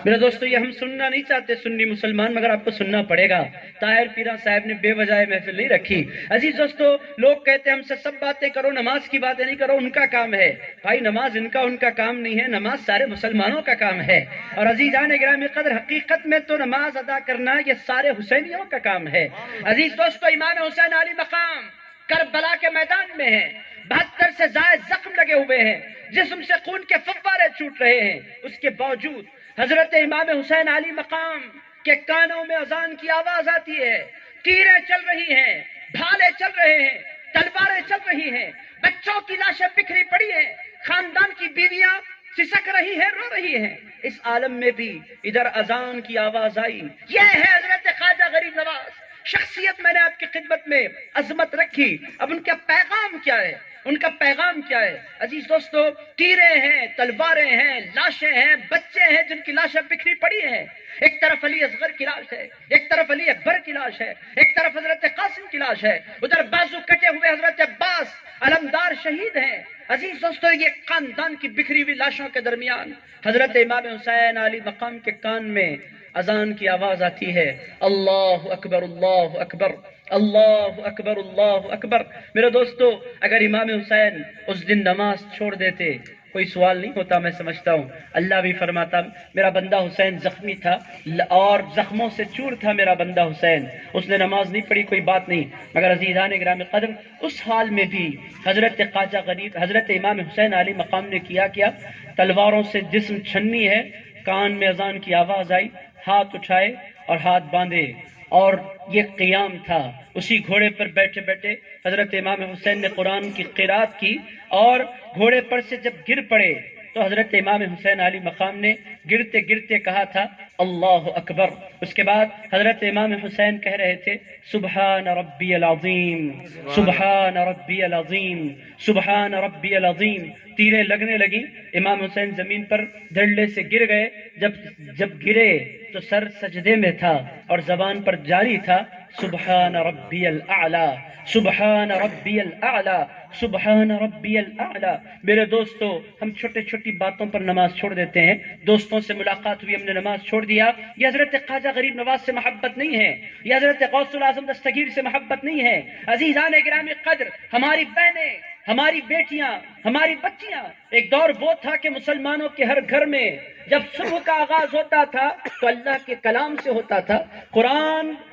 میرے دوستو، یہ ہم سننا نہیں چاہتے سنی مسلمان، مگر آپ کو سننا پڑے گا۔ طاہر پیرا صاحب نے بے وجہ محفل نہیں رکھی۔ عزیز دوستو، لوگ کہتے ہیں ہم سے سب باتیں کرو، نماز کی باتیں نہیں کرو، ان کا کام ہے۔ بھائی نماز ان کا کام نہیں ہے، نماز سارے مسلمانوں کا کام ہے۔ اور عزیزان گرامی قدر، حقیقت میں تو نماز ادا کرنا یہ سارے حسینیوں کا کام ہے۔ عزیز دوستو، امام حسین علی مقام کربلا کے میدان میں ہیں، 72 سے زائد زخم لگے ہوئے ہیں، جسم سے خون کے فوارے چھوٹ رہے ہیں، اس کے باوجود حضرت امام حسین علی مقام کے کانوں میں اذان کی آواز آتی ہے، تیریں چل رہی ہیں، ڈھالے چل رہے ہیں، تلواریں چل رہی ہیں، بچوں کی لاشیں بکھری پڑی ہیں، خاندان کی بیویاں سسک رہی ہیں، رو رہی ہیں۔ اس عالم میں بھی ادھر اذان کی آواز آئی۔ یہ ہے حضرت خواجہ غریب نواز شخصیت۔ میں نے آپ کی خدمت میں عظمت رکھی، اب ان کا پیغام کیا ہے؟ ان کا پیغام کیا ہے؟ عزیز دوستو، تیریں ہیں، تلواریں ہیں، لاشیں ہیں، بچے ہیں جن کی لاشیں بکھری پڑی ہیں۔ ایک طرف علی اصغر کی لاش ہے، ایک طرف علی اکبر کی لاش ہے، ایک طرف حضرت قاسم کی لاش ہے، ادھر بازو کٹے ہوئے حضرت عباس علمدار شہید ہیں۔ عزیز دوستو، یہ خاندان کی بکھری ہوئی لاشوں کے درمیان حضرت امام حسین علی مقام کے کان میں اذان کی آواز آتی ہے، اللہ اکبر اللہ اکبر، اللہ اکبر اللہ اکبر۔ میرے دوستو، اگر امام حسین اس دن نماز چھوڑ دیتے کوئی سوال نہیں ہوتا، میں سمجھتا ہوں۔ اللہ بھی فرماتا میرا بندہ حسین زخمی تھا اور زخموں سے چور تھا میرا بندہ حسین، اس نے نماز نہیں پڑھی، کوئی بات نہیں۔ مگر عزیزان گرامی قدر، اس حال میں بھی حضرت خواجہ غریب، حضرت امام حسین علی مقام نے کیا تلواروں سے جسم چھنی ہے، کان میں اذان کی آواز آئی، ہاتھ اٹھائے اور ہاتھ باندھے، اور یہ قیام تھا۔ اسی گھوڑے پر بیٹھے بیٹھے حضرت امام حسین نے قرآن کی قرات کی، اور گھوڑے پر سے جب گر پڑے تو حضرت امام حسین علی مقام نے گرتے گرتے کہا تھا اللہ اکبر۔ اس کے بعد حضرت امام حسین کہہ رہے تھے سبحان ربی العظیم، سبحان ربی العظیم، سبحان ربی العظیم۔ تیریں لگنے لگی، امام حسین زمین پر دھڑلے سے گر گئے۔ جب گرے تو سر سجدے میں تھا اور زبان پر جاری تھا سبحان ربی الاعلی، سبحان ربی الاعلی، سبحان ربی الاعلی۔ میرے دوستو، ہم چھوٹی چھوٹی باتوں پر نماز چھوڑ دیتے ہیں۔ دوستوں سے ملاقات ہوئی، ہم نے نماز چھوڑ دیا۔ یہ حضرت خواجہ غریب نواز سے محبت نہیں ہے، یہ حضرت غوث الاعظم دستگیر سے محبت نہیں ہے۔ عزیزان گرامی قدر، ہماری بہنیں ہماری بیٹیاں، ہماری بچیاں. ایک دور وہ تھا کہ مسلمانوں کے ہر گھر میں جب صبح کا آغاز ہوتا تھا تو اللہ کے کلام سے ہوتا تھا،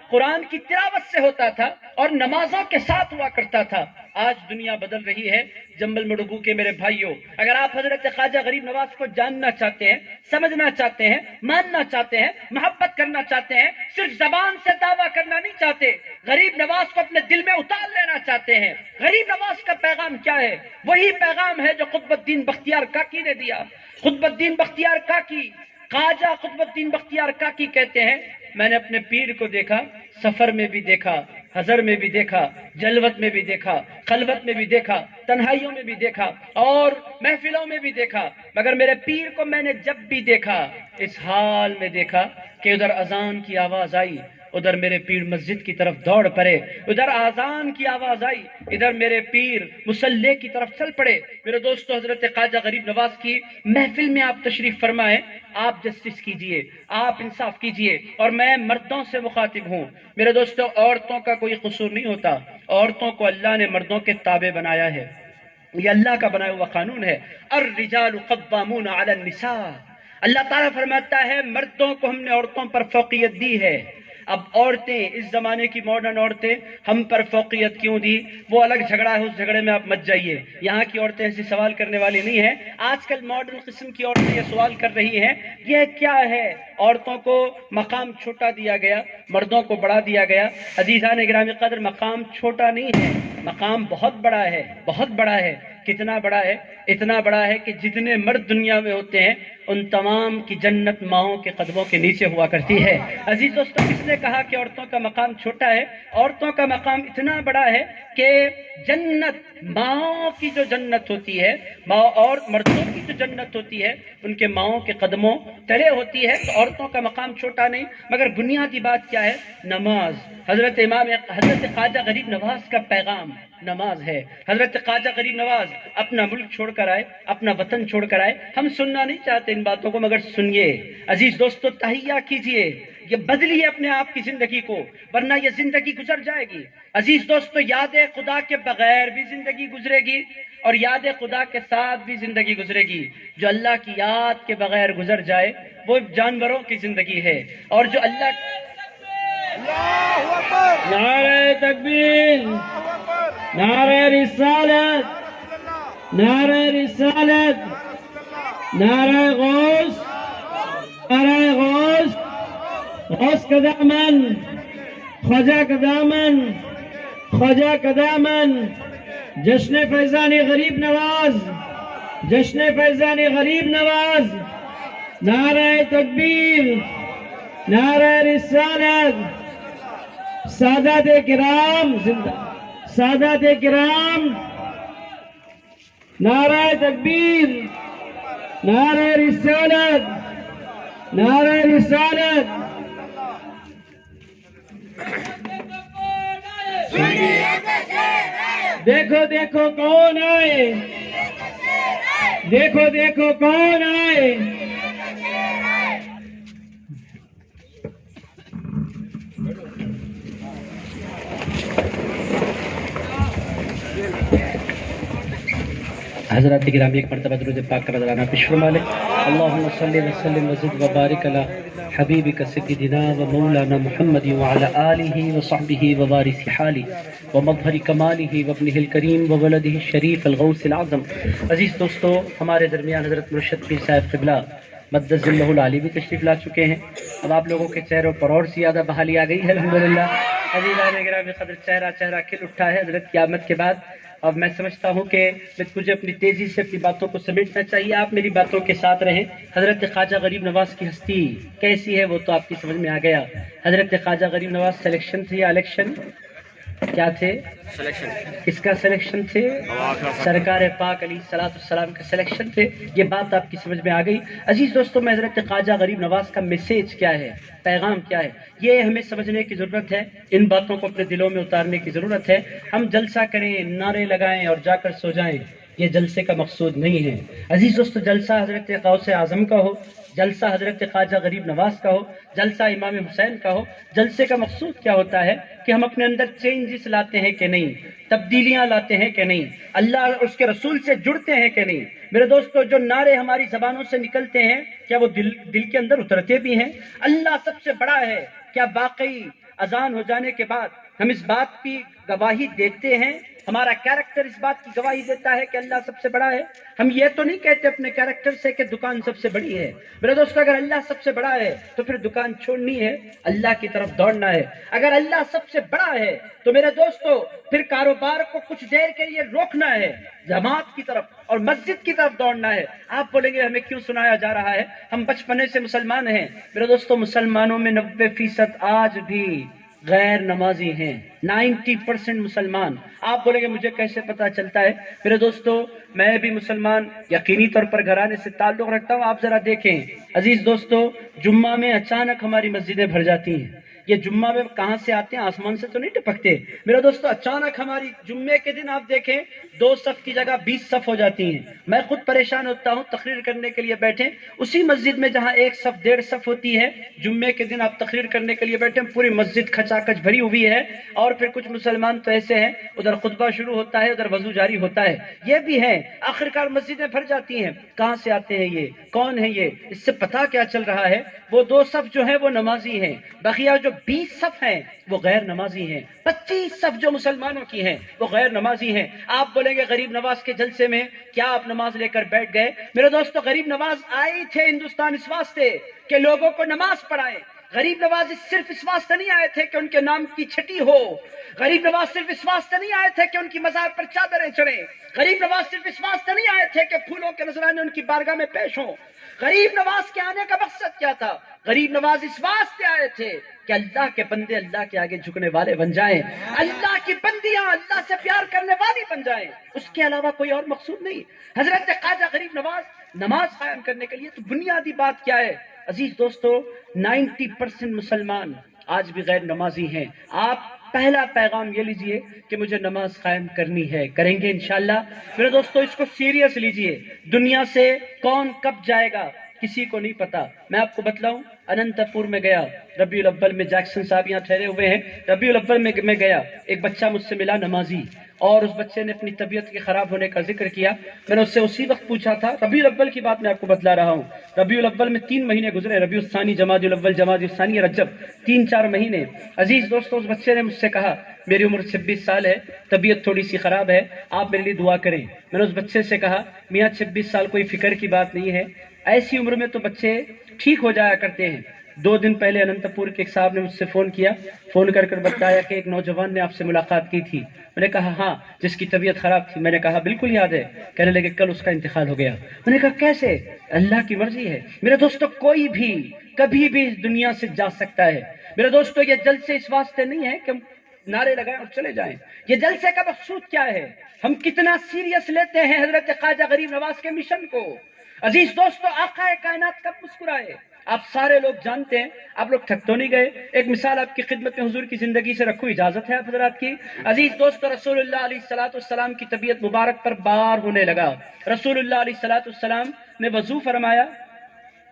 قرآن کی تلاوت سے ہوتا تھا اور نمازوں کے ساتھ ہوا کرتا تھا. آج دنیا بدل رہی ہے. جنبل مڈگو کے میرے بھائیوں، اگر آپ حضرت خواجہ غریب نواز کو جاننا چاہتے ہیں، سمجھنا چاہتے ہیں، ماننا چاہتے ہیں، محبت کرنا چاہتے ہیں، صرف زبان سے دعویٰ کرنا نہیں چاہتے، غریب نواز کو اپنے دل میں اتار لینا چاہتے ہیں، غریب نواز کا پیغام کیا ہے؟ وہی پیغام ہے جو قطب الدین بختیار کاکی نے دیا. قطب الدین بختیار کاکی، خواجہ قطب الدین بختیار کاکی کہتے ہیں، میں نے اپنے پیر کو دیکھا، سفر میں بھی دیکھا، حضر میں بھی دیکھا، جلوت میں بھی دیکھا، خلوت میں بھی دیکھا، تنہائیوں میں بھی دیکھا اور محفلوں میں بھی دیکھا، مگر میرے پیر کو میں نے جب بھی دیکھا اس حال میں دیکھا کہ ادھر اذان کی آواز آئی، ادھر میرے پیر مسجد کی طرف دوڑ پڑے، ادھر اذان کی آواز آئی، ادھر میرے پیر مصلی کی طرف چل پڑے. میرے دوستو، حضرت خواجہ غریب نواز کی محفل میں آپ تشریف فرمائیں، آپ جسٹس کیجئے، آپ انصاف کیجئے. اور میں مردوں سے مخاطب ہوں. میرے دوستو، عورتوں کا کوئی قصور نہیں ہوتا، عورتوں کو اللہ نے مردوں کے تابع بنایا ہے، یہ اللہ کا بنایا ہوا قانون ہے. الرجال قوامون علی النساء، اللہ تعالیٰ فرماتا ہے مردوں کو ہم نے عورتوں پر فوقیت دی ہے. اب عورتیں، اس زمانے کی ماڈرن عورتیں ہم پر فوقیت کیوں دی؟ وہ الگ جھگڑا ہے، اس جھگڑے میں آپ مت جائیے. یہاں کی عورتیں ایسی سوال کرنے والی نہیں ہیں. آج کل ماڈرن قسم کی عورتیں یہ سوال کر رہی ہیں، یہ کیا ہے؟ عورتوں کو مقام چھوٹا دیا گیا، مردوں کو بڑا دیا گیا. عزیزان گرامی قدر، مقام چھوٹا نہیں ہے، مقام بہت بڑا ہے، بہت بڑا ہے. کتنا بڑا ہے؟ اتنا بڑا ہے کہ جتنے مرد دنیا میں ہوتے ہیں ان تمام کی جنت ماؤں کے قدموں کے نیچے ہوا کرتی ہے. عزیز دوستو، کس نے کہا کہ عورتوں کا مقام چھوٹا ہے؟ عورتوں کا مقام اتنا بڑا ہے کہ جنت، ماؤں کی جو جنت ہوتی ہے، ماؤں اور مردوں کی جو جنت ہوتی ہے ان کے ماؤں کے قدموں تلے ہوتی ہے. تو عورتوں کا مقام چھوٹا نہیں، مگر بنیادی بات کیا ہے؟ نماز. حضرت خواجہ غریب نواز کا پیغام نماز ہے. حضرت خواجہ غریب نواز اپنا ملک چھوڑ کر آئے، اپنا وطن چھوڑ کر آئے. ہم سننا نہیں چاہتے ان باتوں کو، مگر سنیے. عزیز دوستو، تہیہ کیجئے، یہ بدلیے اپنے آپ کی زندگی کو، ورنہ یہ زندگی گزر جائے گی. عزیز دوستو، یاد خدا کے بغیر بھی زندگی گزرے گی اور یاد خدا کے ساتھ بھی زندگی گزرے گی. جو اللہ کی یاد کے بغیر گزر جائے وہ جانوروں کی زندگی ہے، اور جو اللہ نعرہ تکبیر، نعرہ رسالت، نعرہ رسالت، نعرہ غوث، نعرہ غوث، غوث کا دامن، خواجہ کا دامن، خواجہ کا دامن. جشن فیضان غریب نواز، جشن فیضان غریب نواز. نعرہ تکبیر، نعرہ رسالت. سادات کرام زندہ، سادات کرام، نعرہ تکبیر، نعرہ رسالت، نعرہ رسالت. دیکھو دیکھو کون آئے، دیکھو دیکھو کون آئے. حضرات گرامی، ایک مرتبہ درود پاک کا نذرانہ پیش فرما لیں. اللہم صلی وسلم وزد وبارک علی حبیبک سیدنا و مولانا محمد وعلی آلہ وصحبہ ووارث حالہ ومظہر کمالہ وابنہ الکریم وولدہ الشریف الغوث العظم. عزیز دوستو، ہمارے درمیان حضرت مرشد پیر صاحب قبلہ مدد ذلہ العالی بھی تشریف لا چکے ہیں. اب آپ لوگوں کے چہروں پر اور زیادہ بحالی آ گئی ہے الحمدللہ. عزیزان گرامی قدر، چہرہ چہرہ کھل اٹھا ہے حضرت کی آمد کے بعد. اب میں سمجھتا ہوں کہ مجھے اپنی تیزی سے اپنی باتوں کو سمیٹنا چاہیے. آپ میری باتوں کے ساتھ رہیں. حضرت خواجہ غریب نواز کی ہستی کیسی ہے وہ تو آپ کی سمجھ میں آ گیا. حضرت خواجہ غریب نواز سلیکشن تھے یا الیکشن؟ کیا تھے؟ سلیکشن. کس کا سلیکشن تھے؟ سرکار پاک علیہ الصلوۃ والسلام کا سلیکشن تھے. یہ بات آپ کی سمجھ میں آ گئی. عزیز دوستو، میں حضرت خواجہ غریب نواز کا میسیج کیا ہے، پیغام کیا ہے، یہ ہمیں سمجھنے کی ضرورت ہے. ان باتوں کو اپنے دلوں میں اتارنے کی ضرورت ہے. ہم جلسہ کریں، نعرے لگائیں اور جا کر سو جائیں، یہ جلسے کا مقصود نہیں ہے۔ عزیز دوستو، جلسہ حضرت غوث اعظم کا ہو، جلسہ حضرت خواجہ غریب نواز کا ہو، جلسہ امام حسین کا ہو، جلسے کا مقصود کیا ہوتا ہے کہ ہم اپنے اندر چینجز لاتے ہیں کہ نہیں، تبدیلیاں لاتے ہیں کہ نہیں، اللہ اور اس کے رسول سے جڑتے ہیں کہ نہیں۔ میرے دوستو، جو نعرے ہماری زبانوں سے نکلتے ہیں کیا وہ دل کے اندر اترتے بھی ہیں؟ اللہ سب سے بڑا ہے، کیا واقعی اذان ہو جانے کے بعد ہم اس بات کی گواہی دیتے ہیں؟ ہمارا کیریکٹر اس بات کی گواہی دیتا ہے کہ اللہ سب سے بڑا ہے؟ ہم یہ تو نہیں کہتے اپنے کیریکٹر سے کہ دکان سب سے بڑی ہے۔ میرے دوستو، اگر اللہ سب سے بڑا ہے تو پھر دکان چھوڑنی ہے، اللہ کی طرف دوڑنا ہے۔ اگر اللہ سب سے بڑا ہے تو میرے دوستو پھر کاروبار کو کچھ دیر کے لیے روکنا ہے، جماعت کی طرف اور مسجد کی طرف دوڑنا ہے۔ آپ بولیں گے ہمیں کیوں سنایا جا رہا ہے، ہم بچپنے سے مسلمان ہیں۔ میرے دوستو، مسلمانوں میں 90% آج بھی غیر نمازی ہیں، 90% مسلمان۔ آپ بولیں گے مجھے کیسے پتا چلتا ہے؟ میرے دوستو، میں بھی مسلمان یقینی طور پر گھرانے سے تعلق رکھتا ہوں۔ آپ ذرا دیکھیں عزیز دوستو، جمعہ میں اچانک ہماری مسجدیں بھر جاتی ہیں۔ یہ جمعہ میں کہاں سے آتے ہیں؟ آسمان سے تو نہیں ٹپکتے۔ میرے دوستو، اچانک ہماری جمعے کے دن آپ دیکھیں 2 صف کی جگہ 20 صف ہو جاتی ہیں۔ میں خود پریشان ہوتا ہوں، تقریر کرنے کے لیے بیٹھے اسی مسجد میں جہاں 1 صف 1.5 صف ہوتی ہے، جمعے کے دن آپ تقریر کرنے کے لیے بیٹھے، پوری مسجد کھچا کچ بھری ہوئی ہے۔ اور پھر کچھ مسلمان تو ایسے ہیں، ادھر خطبہ شروع ہوتا ہے، ادھر وضو جاری ہوتا ہے۔ یہ بھی ہے، آخرکار مسجدیں بھر جاتی ہیں۔ کہاں سے آتے ہیں یہ؟ کون ہے یہ؟ اس سے پتہ کیا چل رہا ہے؟ وہ 2 صف جو ہیں وہ نمازی ہیں، بقیہ جو 20 صف ہیں وہ غیر نمازی ہیں۔ 25 صف جو مسلمانوں کی ہیں وہ غیر نمازی ہیں۔ آپ بولیں گے غریب نواز کے جلسے میں کیا آپ نماز لے کر بیٹھ گئے؟ میرے دوستو، غریب نواز آئے تھے ہندوستان اس واسطے کہ لوگوں کو نماز پڑھائیں۔ غریب نواز صرف اس واسطے نہیں آئے تھے کہ ان کے نام کی چھٹی ہو۔ غریب نواز صرف اس واسطے نہیں آئے تھے کہ ان کی مزار پر چادریں چڑھیں۔ غریب نواز صرف اس واسطے نہیں آئے تھے کہ پھولوں کے نذرانے ان کی بارگاہ میں پیش ہوں۔ غریب نواز کے آنے کا مقصد کیا تھا؟ غریب نواز اس واسطے آئے تھے کہ اللہ کے بندے اللہ کے آگے جھکنے والے بن جائیں، اللہ کی بندیاں اللہ سے پیار کرنے والی بن جائیں۔ اس کے علاوہ کوئی اور مقصود نہیں۔ حضرت خواجہ غریب نواز نماز قائم کرنے کے لیے تو بنیادی بات کیا ہے؟ عزیز دوستو، 90% مسلمان آج بھی غیر نمازی ہیں۔ آپ پہلا پیغام یہ لیجئے کہ مجھے نماز قائم کرنی ہے، کریں گے انشاءاللہ۔ میرے دوستو، اس کو سیریس لیجئے۔ دنیا سے کون کب جائے گا کسی کو نہیں پتا۔ میں آپ کو بتلاؤں، اننت پور میں گیا ربیع الاول میں، جیکسن صاحب یہاں ٹھہرے ہوئے ہیں، ربیع الاول میں گیا، ایک بچہ مجھ سے ملا نمازی، اور اس بچے نے اپنی طبیعت کے خراب ہونے کا ذکر کیا۔ میں نے اس سے اسی وقت پوچھا تھا، ربیع الاول کی بات میں آپ کو بتلا رہا ہوں، ربیع الاول میں 3 مہینے گزرے، ربیع الثانی، جمادی الاول، جمادی الثانی، رجب، 3-4 مہینے۔ عزیز دوستو، اس بچے نے مجھ سے کہا میری عمر 26 سال ہے، طبیعت تھوڑی سی خراب ہے، آپ میرے لیے دعا کریں۔ میں نے اس بچے سے کہا میاں 26 سال کوئی فکر کی بات نہیں ہے، ایسی عمر میں تو بچے ٹھیک ہو جایا کرتے ہیں۔ 2 دن پہلے اننت پور کے ایک صاحب نے مجھ سے فون کیا، فون کر بتایا کہ ایک نوجوان نے آپ سے ملاقات کی تھی۔ میں نے کہا ہاں، جس کی طبیعت خراب تھی۔ میں نے کہا بالکل یاد ہے۔ کہنے لگے کل اس کا انتقال ہو گیا۔ میں نے کہا کیسے؟ اللہ کی مرضی ہے۔ میرے دوستو، کوئی بھی کبھی بھی اس دنیا سے جا سکتا ہے۔ میرے دوستو، یہ جلسے اس واسطے نہیں ہے کہ ہم نعرے لگائیں اور چلے جائیں۔ یہ جلسے کا مقصود کیا ہے؟ ہم کتنا سیریس لیتے ہیں حضرت خواجہ غریب نواز کے مشن کو۔ عزیز دوستو، آقا کائنات کب مسکرائے؟ آپ سارے لوگ جانتے ہیں، آپ لوگ تھک تو نہیں گئے؟ ایک مثال آپ کی خدمت میں حضور کی زندگی سے رکھوں، اجازت ہے آپ حضرات کی؟ عزیز دوستو، رسول اللہ علیہ السلام کی طبیعت مبارک پر بار ہونے لگا۔ رسول اللہ علیہ السلام نے وضو فرمایا،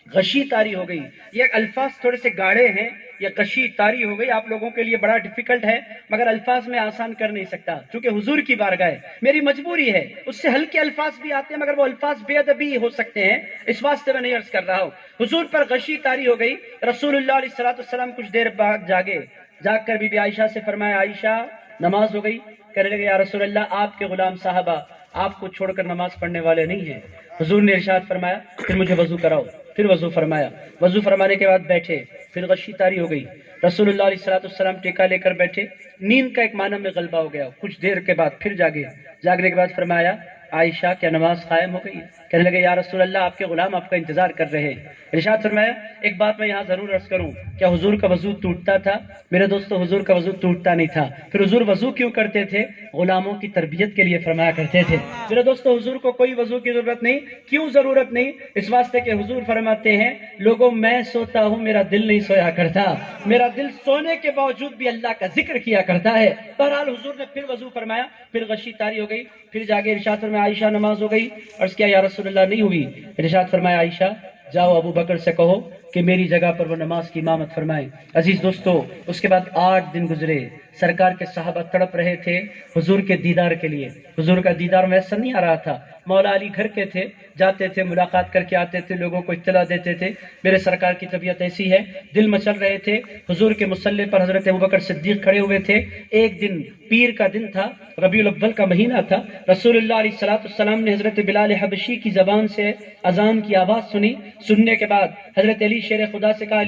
غشی طاری ہو گئی۔ یہ الفاظ تھوڑے سے گاڑے ہیں، یہ غشی طاری ہو گئی، آپ لوگوں کے لیے بڑا ڈیفیکلٹ ہے، مگر الفاظ میں آسان کر نہیں سکتا چونکہ حضور کی بارگاہ ہے، میری مجبوری ہے۔ اس سے ہلکے الفاظ بھی آتے ہیں مگر وہ الفاظ بے ادبی ہو سکتے ہیں، اس واسطے میں نہیں عرض کر رہا ہوں۔ حضور پر غشی طاری ہو گئی۔ رسول اللہ علیہ السلام کچھ دیر بعد جاگے، جاگ کر بی بی عائشہ سے فرمایا عائشہ نماز ہو گئی؟ کہنے لگے یا رسول اللہ، آپ کے غلام صاحبہ آپ کو چھوڑ کر نماز پڑھنے والے نہیں ہیں۔ حضور نے ارشاد فرمایا پھر مجھے وضو کراؤ۔ پھر وضو فرمایا، وضو فرمانے کے بعد بیٹھے، پھر غشی طاری ہو گئی۔ رسول اللہ علیہ السلام ٹیکا لے کر بیٹھے، نیند کا ایک معنی میں غلبہ ہو گیا، کچھ دیر کے بعد پھر جاگے، جاگنے کے بعد فرمایا عائشہ کیا نماز قائم ہو گئی؟ کہنے لگے یا رسول اللہ آپ کے غلام آپ کا انتظار کر رہے ہیں۔ ارشاد فرمایا ایک بات میں یہاں ضرور عرض کروں، کیا حضور کا وضو ٹوٹتا تھا؟ میرے دوستو حضور کا وضو ٹوٹتا نہیں تھا۔ پھر حضور وضو کیوں کرتے تھے؟ غلاموں کی تربیت کے لیے فرمایا کرتے تھے۔ میرے دوستو حضور کو کوئی وضو کی ضرورت نہیں، کیوں ضرورت نہیں؟ اس واسطے کہ حضور فرماتے ہیں لوگوں میں سوتا ہوں میرا دل نہیں سویا کرتا، میرا دل سونے کے باوجود بھی اللہ کا ذکر کیا کرتا ہے۔ بہرحال حضور نے پھر وضو فرمایا، پھر غشی طاری ہو گئی، پھر جاگے ارشاد فرمایا عائشہ نماز ہو گئی، عرض کیا یا رسول اللہ نہیں ہوئی؟ ارشاد فرمایا عائشہ جاؤ ابو بکر سے کہو کہ میری جگہ پر وہ نماز کی امامت فرمائے۔ عزیز دوستو اس کے بعد 8 دن گزرے، سرکار کے صحابہ تڑپ رہے تھے حضور کے دیدار کے لیے، حضور کا دیدار میسر نہیں آ رہا تھا۔ مولا علی گھر کے تھے، جاتے تھے ملاقات کر کے آتے تھے، لوگوں کو اطلاع دیتے تھے میرے سرکار کی طبیعت ایسی ہے، دل مچل رہے تھے۔ حضور کے مصلی پر حضرت ابوبکر صدیق کھڑے ہوئے تھے۔ ایک دن پیر کا دن تھا، ربیع الاول کا مہینہ تھا، رسول اللہ علیہ السلام نے حضرت بلال حبشی کی زبان سے اذان کی آواز سنی۔ سننے کے بعد حضرت علی شیر خدا سے کہا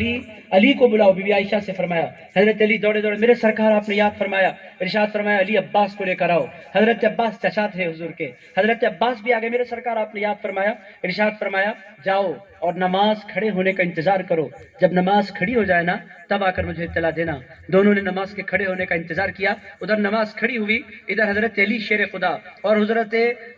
علی کو بلاؤ، بی بی عائشہ سے فرمایا۔ حضرت علی دوڑے دوڑے میرے سرکار آپ نے یاد فرمایا، ارشاد فرمایا علی عباس کو لے کر آؤ۔ حضرت عباس چچا تھے حضور کے، حضرت عباس بھی آگے، میرے سرکار آپ نے یاد فرمایا، ارشاد فرمایا جاؤ اور نماز کھڑے ہونے کا انتظار کرو، جب نماز کھڑی ہو جائے نا تب آ کر مجھے اطلاع دینا۔ دونوں نے نماز کے کھڑے ہونے کا انتظار کیا، ادھر نماز کھڑی ہوئی، ادھر حضرت علی شیر خدا اور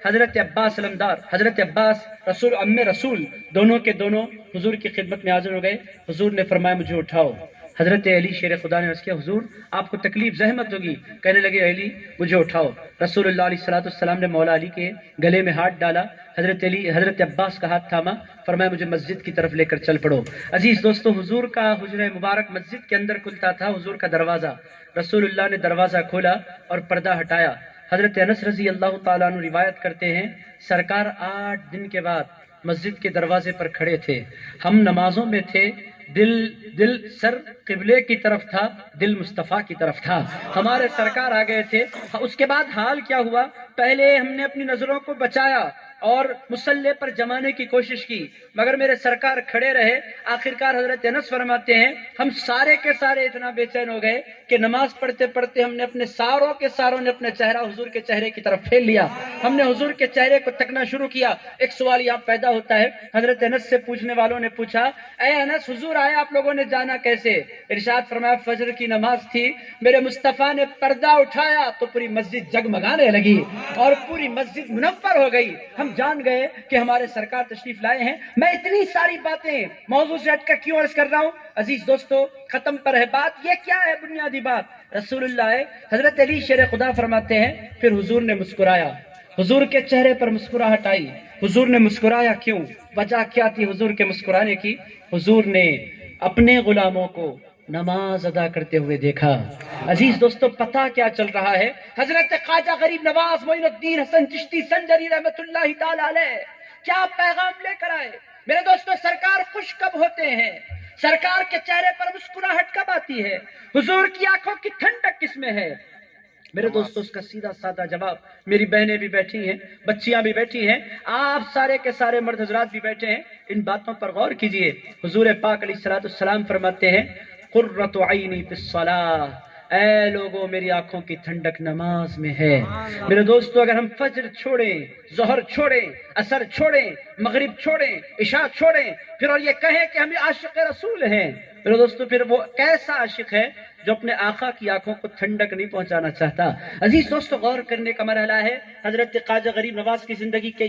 حضرت عباس علمدار، حضرت عباس رسول دونوں کے دونوں حضور کی خدمت میں حاضر ہو گئے۔ حضور نے فرمایا مجھے اٹھاؤ۔ حضرت علی شیر خدا نے عرض کیا حضور آپ کو تکلیف زحمت ہوگی؟ کہنے لگے علی مجھے اٹھاؤ۔ رسول اللہ علیہ السلام نے مولا علی کے گلے میں ہاتھ ڈالا، حضرت عباس کا ہاتھ تھاما، فرمایا مجھے مسجد کی طرف لے کر چل پڑو۔ عزیز دوستو حضور کا حجرہ مبارک مسجد کے اندر کھلتا تھا، حضور کا دروازہ، رسول اللہ نے دروازہ کھولا اور پردہ ہٹایا۔ حضرت انس رضی اللہ تعالیٰ عنہ روایت کرتے ہیں سرکار 8 دن کے بعد مسجد کے دروازے پر کھڑے تھے، ہم نمازوں میں تھے، دل سر قبلے کی طرف تھا، دل مصطفیٰ کی طرف تھا، ہمارے سرکار آ گئے تھے۔ اس کے بعد حال کیا ہوا؟ پہلے ہم نے اپنی نظروں کو بچایا اور مصلی پر جمانے کی کوشش کی، مگر میرے سرکار کھڑے رہے۔ آخرکار حضرت انس فرماتے ہیں ہم سارے کے سارے اتنا بے چین ہو گئے کہ نماز پڑھتے پڑھتے ہم نے ساروں نے اپنا چہرہ حضور کے چہرے کی طرف پھیر لیا، ہم نے حضور کے چہرے کو تکنا شروع کیا۔ ایک سوال یہاں پیدا ہوتا ہے، حضرت انس سے پوچھنے والوں نے پوچھا اے انس حضور آئے آپ لوگوں نے جانا کیسے؟ ارشاد فرمایا فجر کی نماز تھی، میرے مصطفیٰ نے پردہ اٹھایا تو پوری مسجد جگمگانے لگی اور پوری مسجد منور ہو گئی، ہم جان گئے کہ ہمارے سرکار تشریف لائے ہیں۔ میں اتنی ساری باتیں موضوع سے ہٹ کر کیوں عرض کر رہا ہوں؟ عزیز دوستو ختم پر ہے بات، یہ کیا ہے بنیادی بات؟ رسول اللہ ہے، حضرت علی شیر خدا فرماتے ہیں پھر حضور نے مسکرایا، حضور کے چہرے پر مسکراہٹ آئی۔ حضور نے مسکرایا کیوں؟ وجہ کیا تھی حضور کے مسکرانے کی؟ حضور نے اپنے غلاموں کو نماز ادا کرتے ہوئے دیکھا۔ عزیز دوستو پتہ کیا چل رہا ہے؟ حضرت خواجہ غریب نواز معین الدین حسن چشتی سنجری رحمت اللہ تعالی علیہ کیا پیغام لے کر آئے؟ میرے دوستو سرکار خوش کب ہوتے ہیں؟ سرکار کے چہرے پر مسکراہٹ کب آتی ہے؟ حضور کی آنکھوں کی ٹھنڈک کس میں ہے؟ میرے دوستو اس کا سیدھا سادہ جواب، میری بہنیں بھی بیٹھی ہیں، بچیاں بھی بیٹھی ہیں، آپ سارے کے سارے مرد حضرات بھی بیٹھے ہیں، ان باتوں پر غور کیجئے۔ حضور پاک علیہ السلام فرماتے ہیں قرۃ عینی فی الصلاۃ، اے لوگوں میری آنکھوں کی ٹھنڈک نماز میں ہے۔ میرے دوستو اگر ہم فجر چھوڑیں، ظہر چھوڑیں، عصر چھوڑیں، مغرب چھوڑیں، عشاء چھوڑیں، پھر اور یہ کہیں کہ ہم عاشق رسول ہیں، میرے دوستو پھر وہ کیسا عاشق ہے جو اپنے آقا کی آنکھوں کو ٹھنڈک نہیں پہنچانا چاہتا؟ عزیز دوستو غور کرنے کا مرحلہ ہے۔ حضرت خواجہ غریب نواز کی زندگی کے